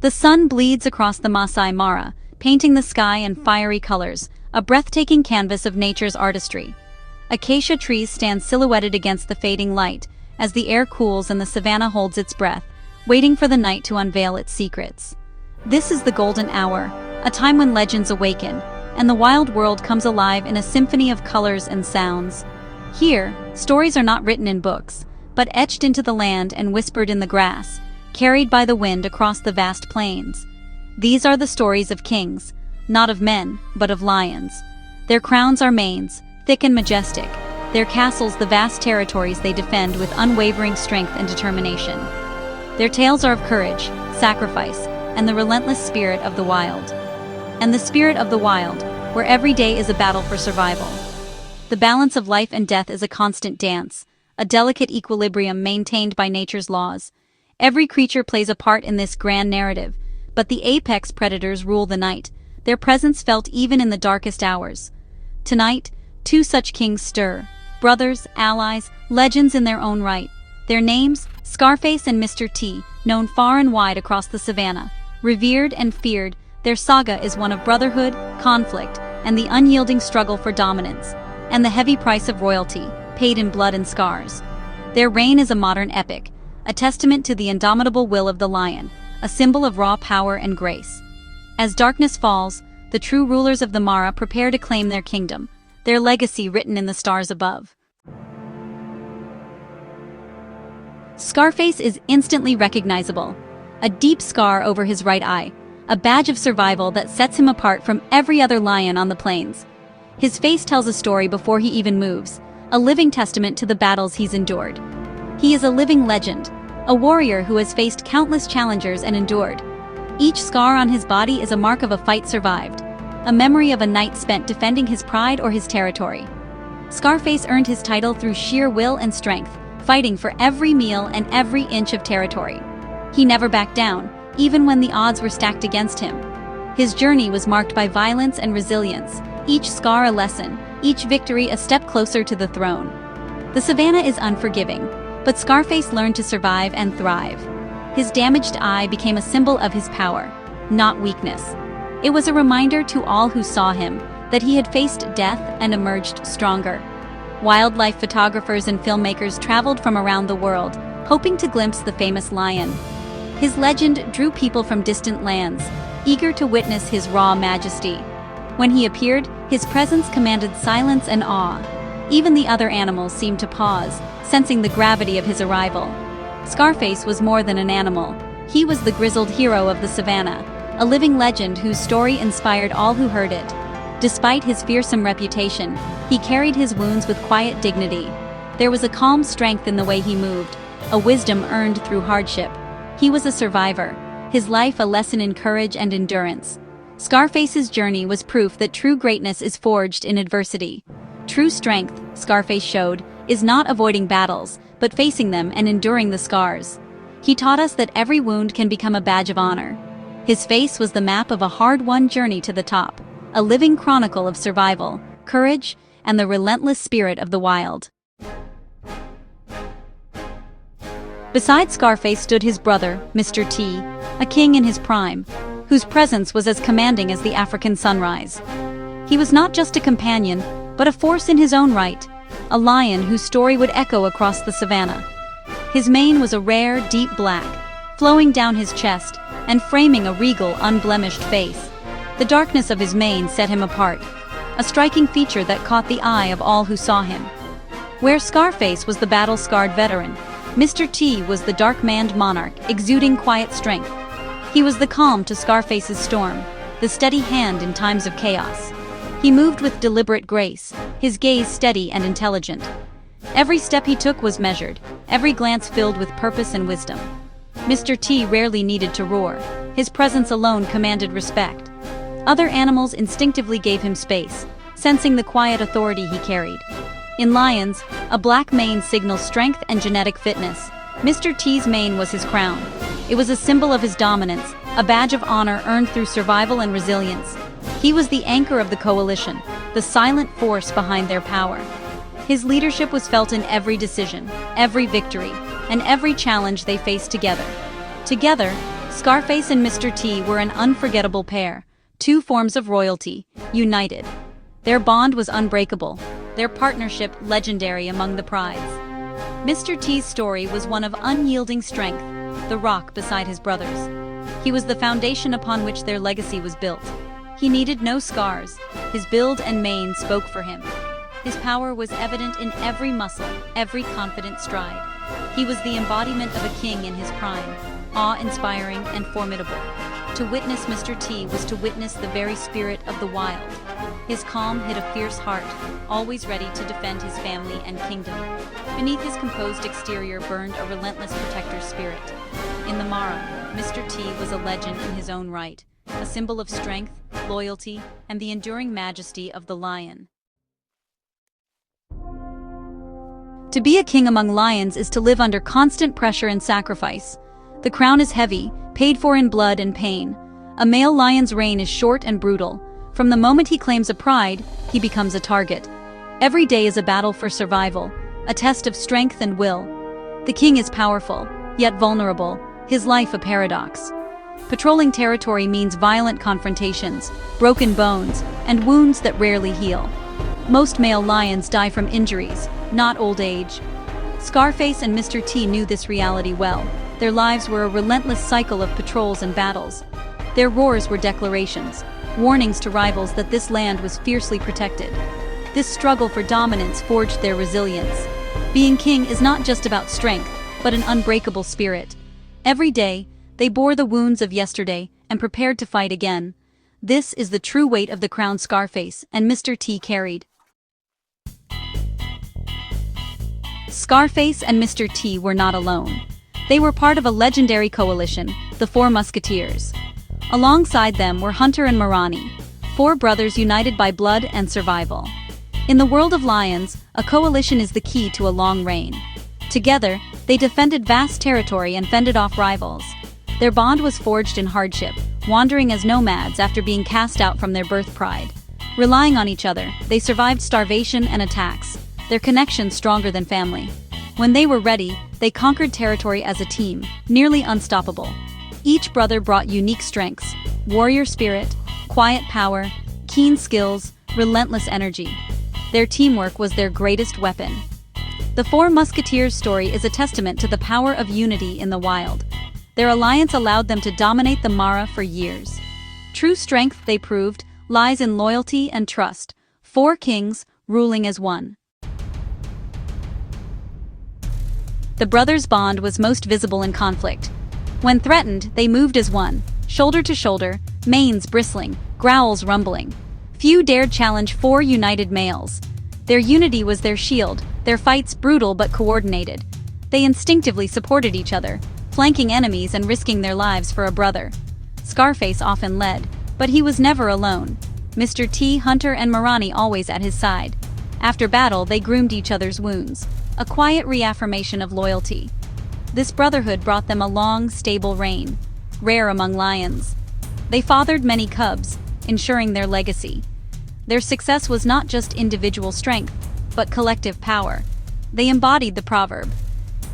The sun bleeds across the Masai Mara, painting the sky in fiery colors, a breathtaking canvas of nature's artistry. Acacia trees stand silhouetted against the fading light, as the air cools and the savanna holds its breath, waiting for the night to unveil its secrets. This is the golden hour, a time when legends awaken, and the wild world comes alive in a symphony of colors and sounds. Here, stories are not written in books, but etched into the land and whispered in the grass, carried by the wind across the vast plains. These are the stories of kings, not of men, but of lions. Their crowns are manes, thick and majestic, their castles the vast territories they defend with unwavering strength and determination. Their tales are of courage, sacrifice, and the relentless spirit of the wild. And the spirit of the wild, where every day is a battle for survival. The balance of life and death is a constant dance, a delicate equilibrium maintained by nature's laws. Every creature plays a part in this grand narrative, but the apex predators rule the night, their presence felt even in the darkest hours. Tonight, two such kings stir, brothers, allies, legends in their own right. Their names, Scarface and Mr. T, known far and wide across the savannah. Revered and feared, their saga is one of brotherhood, conflict, and the unyielding struggle for dominance, and the heavy price of royalty, paid in blood and scars. Their reign is a modern epic, a testament to the indomitable will of the lion, a symbol of raw power and grace. As darkness falls, the true rulers of the Mara prepare to claim their kingdom, their legacy written in the stars above. Scarface is instantly recognizable, a deep scar over his right eye, a badge of survival that sets him apart from every other lion on the plains. His face tells a story before he even moves, a living testament to the battles he's endured. He is a living legend, a warrior who has faced countless challengers and endured. Each scar on his body is a mark of a fight survived, a memory of a night spent defending his pride or his territory. Scarface earned his title through sheer will and strength, fighting for every meal and every inch of territory. He never backed down, even when the odds were stacked against him. His journey was marked by violence and resilience, each scar a lesson, each victory a step closer to the throne. The savannah is unforgiving, but Scarface learned to survive and thrive. His damaged eye became a symbol of his power, not weakness. It was a reminder to all who saw him that he had faced death and emerged stronger. Wildlife photographers and filmmakers traveled from around the world, hoping to glimpse the famous lion. His legend drew people from distant lands, eager to witness his raw majesty. When he appeared, his presence commanded silence and awe. Even the other animals seemed to pause, sensing the gravity of his arrival. Scarface was more than an animal. He was the grizzled hero of the savannah, a living legend whose story inspired all who heard it. Despite his fearsome reputation, he carried his wounds with quiet dignity. There was a calm strength in the way he moved, a wisdom earned through hardship. He was a survivor, his life a lesson in courage and endurance. Scarface's journey was proof that true greatness is forged in adversity. True strength, Scarface showed, is not avoiding battles, but facing them and enduring the scars. He taught us that every wound can become a badge of honor. His face was the map of a hard-won journey to the top, a living chronicle of survival, courage, and the relentless spirit of the wild. Beside Scarface stood his brother, Mr. T, a king in his prime, whose presence was as commanding as the African sunrise. He was not just a companion, but a force in his own right, a lion whose story would echo across the savannah. His mane was a rare, deep black, flowing down his chest and framing a regal, unblemished face. The darkness of his mane set him apart, a striking feature that caught the eye of all who saw him. Where Scarface was the battle-scarred veteran, Mr. T was the dark-maned monarch, exuding quiet strength. He was the calm to Scarface's storm, the steady hand in times of chaos. He moved with deliberate grace, his gaze steady and intelligent. Every step he took was measured, every glance filled with purpose and wisdom. Mr. T rarely needed to roar. His presence alone commanded respect. Other animals instinctively gave him space, sensing the quiet authority he carried. In lions, a black mane signals strength and genetic fitness. Mr. T's mane was his crown. It was a symbol of his dominance, a badge of honor earned through survival and resilience. He was the anchor of the coalition, the silent force behind their power. His leadership was felt in every decision, every victory, and every challenge they faced together. Together, Scarface and Mr. T were an unforgettable pair, two forms of royalty, united. Their bond was unbreakable, their partnership legendary among the prides. Mr. T's story was one of unyielding strength, the rock beside his brothers. He was the foundation upon which their legacy was built. He needed no scars, his build and mane spoke for him. His power was evident in every muscle, every confident stride. He was the embodiment of a king in his prime, awe-inspiring and formidable. To witness Mr. T was to witness the very spirit of the wild. His calm hid a fierce heart, always ready to defend his family and kingdom. Beneath his composed exterior burned a relentless protector's spirit. In the Mara, Mr. T was a legend in his own right, a symbol of strength, loyalty, and the enduring majesty of the lion. To be a king among lions is to live under constant pressure and sacrifice. The crown is heavy, paid for in blood and pain. A male lion's reign is short and brutal. From the moment he claims a pride, he becomes a target. Every day is a battle for survival, a test of strength and will. The king is powerful, yet vulnerable, his life a paradox. Patrolling territory means violent confrontations, broken bones, and wounds that rarely heal. Most male lions die from injuries, not old age. Scarface and Mr. T knew this reality well. Their lives were a relentless cycle of patrols and battles. Their roars were declarations, warnings to rivals that this land was fiercely protected. This struggle for dominance forged their resilience. Being king is not just about strength, but an unbreakable spirit. Every day, they bore the wounds of yesterday and prepared to fight again. This is the true weight of the crown Scarface and Mr. T carried. Scarface and Mr. T were not alone. They were part of a legendary coalition, the Four Musketeers. Alongside them were Hunter and Marani, four brothers united by blood and survival. In the world of lions, a coalition is the key to a long reign. Together, they defended vast territory and fended off rivals. Their bond was forged in hardship, wandering as nomads after being cast out from their birth pride. Relying on each other, they survived starvation and attacks, their connection stronger than family. When they were ready, they conquered territory as a team, nearly unstoppable. Each brother brought unique strengths: warrior spirit, quiet power, keen skills, relentless energy. Their teamwork was their greatest weapon. The Four Musketeers' story is a testament to the power of unity in the wild. Their alliance allowed them to dominate the Mara for years. True strength, they proved, lies in loyalty and trust. Four kings, ruling as one. The brothers' bond was most visible in conflict. When threatened, they moved as one, shoulder to shoulder, manes bristling, growls rumbling. Few dared challenge four united males. Their unity was their shield, their fights brutal but coordinated. They instinctively supported each other, flanking enemies and risking their lives for a brother. Scarface often led, but he was never alone. Mr. T, Hunter, and Marani always at his side. After battle, they groomed each other's wounds, a quiet reaffirmation of loyalty. This brotherhood brought them a long, stable reign, rare among lions. They fathered many cubs, ensuring their legacy. Their success was not just individual strength, but collective power. They embodied the proverb,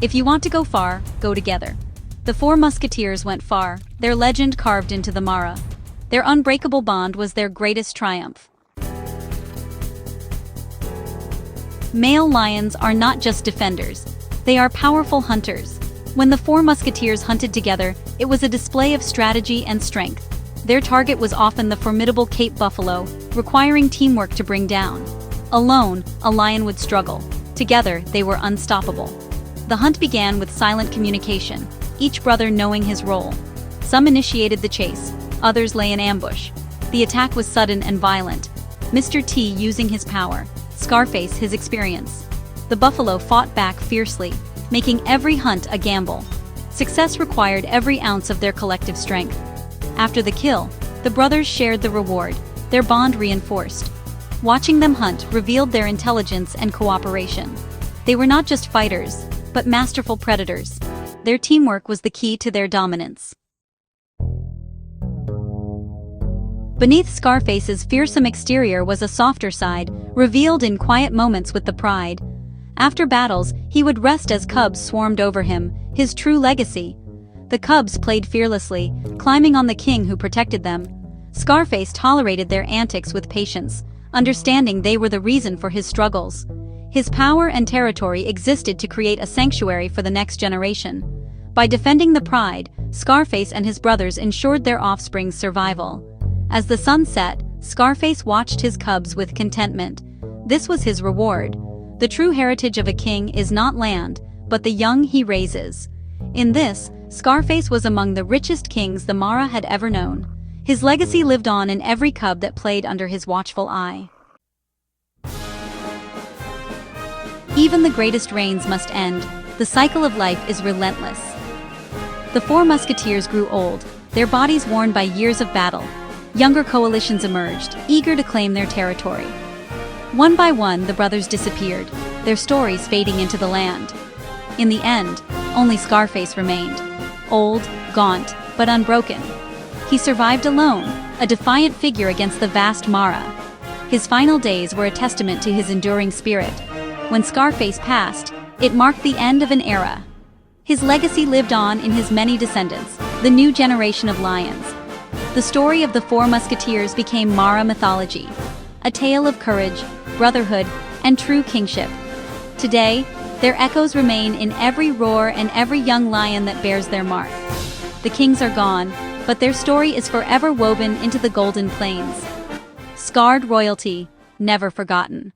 "If you want to go far, go together." The Four Musketeers went far, their legend carved into the Mara. Their unbreakable bond was their greatest triumph. Male lions are not just defenders, they are powerful hunters. When the Four Musketeers hunted together, it was a display of strategy and strength. Their target was often the formidable Cape buffalo, requiring teamwork to bring down. Alone, a lion would struggle. Together, they were unstoppable. The hunt began with silent communication, each brother knowing his role. Some initiated the chase, others lay in ambush. The attack was sudden and violent. Mr. T using his power, Scarface his experience. The buffalo fought back fiercely, making every hunt a gamble. Success required every ounce of their collective strength. After the kill, the brothers shared the reward, their bond reinforced. Watching them hunt revealed their intelligence and cooperation. They were not just fighters, but masterful predators. Their teamwork was the key to their dominance. Beneath Scarface's fearsome exterior was a softer side, revealed in quiet moments with the pride. After battles, he would rest as cubs swarmed over him, his true legacy. The cubs played fearlessly, climbing on the king who protected them. Scarface tolerated their antics with patience, understanding they were the reason for his struggles. His power and territory existed to create a sanctuary for the next generation. By defending the pride, Scarface and his brothers ensured their offspring's survival. As the sun set, Scarface watched his cubs with contentment. This was his reward. The true heritage of a king is not land, but the young he raises. In this, Scarface was among the richest kings the Mara had ever known. His legacy lived on in every cub that played under his watchful eye. Even the greatest reigns must end. The cycle of life is relentless. The four musketeers grew old, their bodies worn by years of battle. Younger coalitions emerged, eager to claim their territory. One by one, the brothers disappeared, their stories fading into the land. In the end, only Scarface remained. Old, gaunt, but unbroken. He survived alone, a defiant figure against the vast Mara. His final days were a testament to his enduring spirit. When Scarface passed, it marked the end of an era. His legacy lived on in his many descendants, the new generation of lions. The story of the Four Musketeers became Mara mythology, a tale of courage, brotherhood, and true kingship. Today, their echoes remain in every roar and every young lion that bears their mark. The kings are gone, but their story is forever woven into the Golden Plains. Scarred royalty, never forgotten.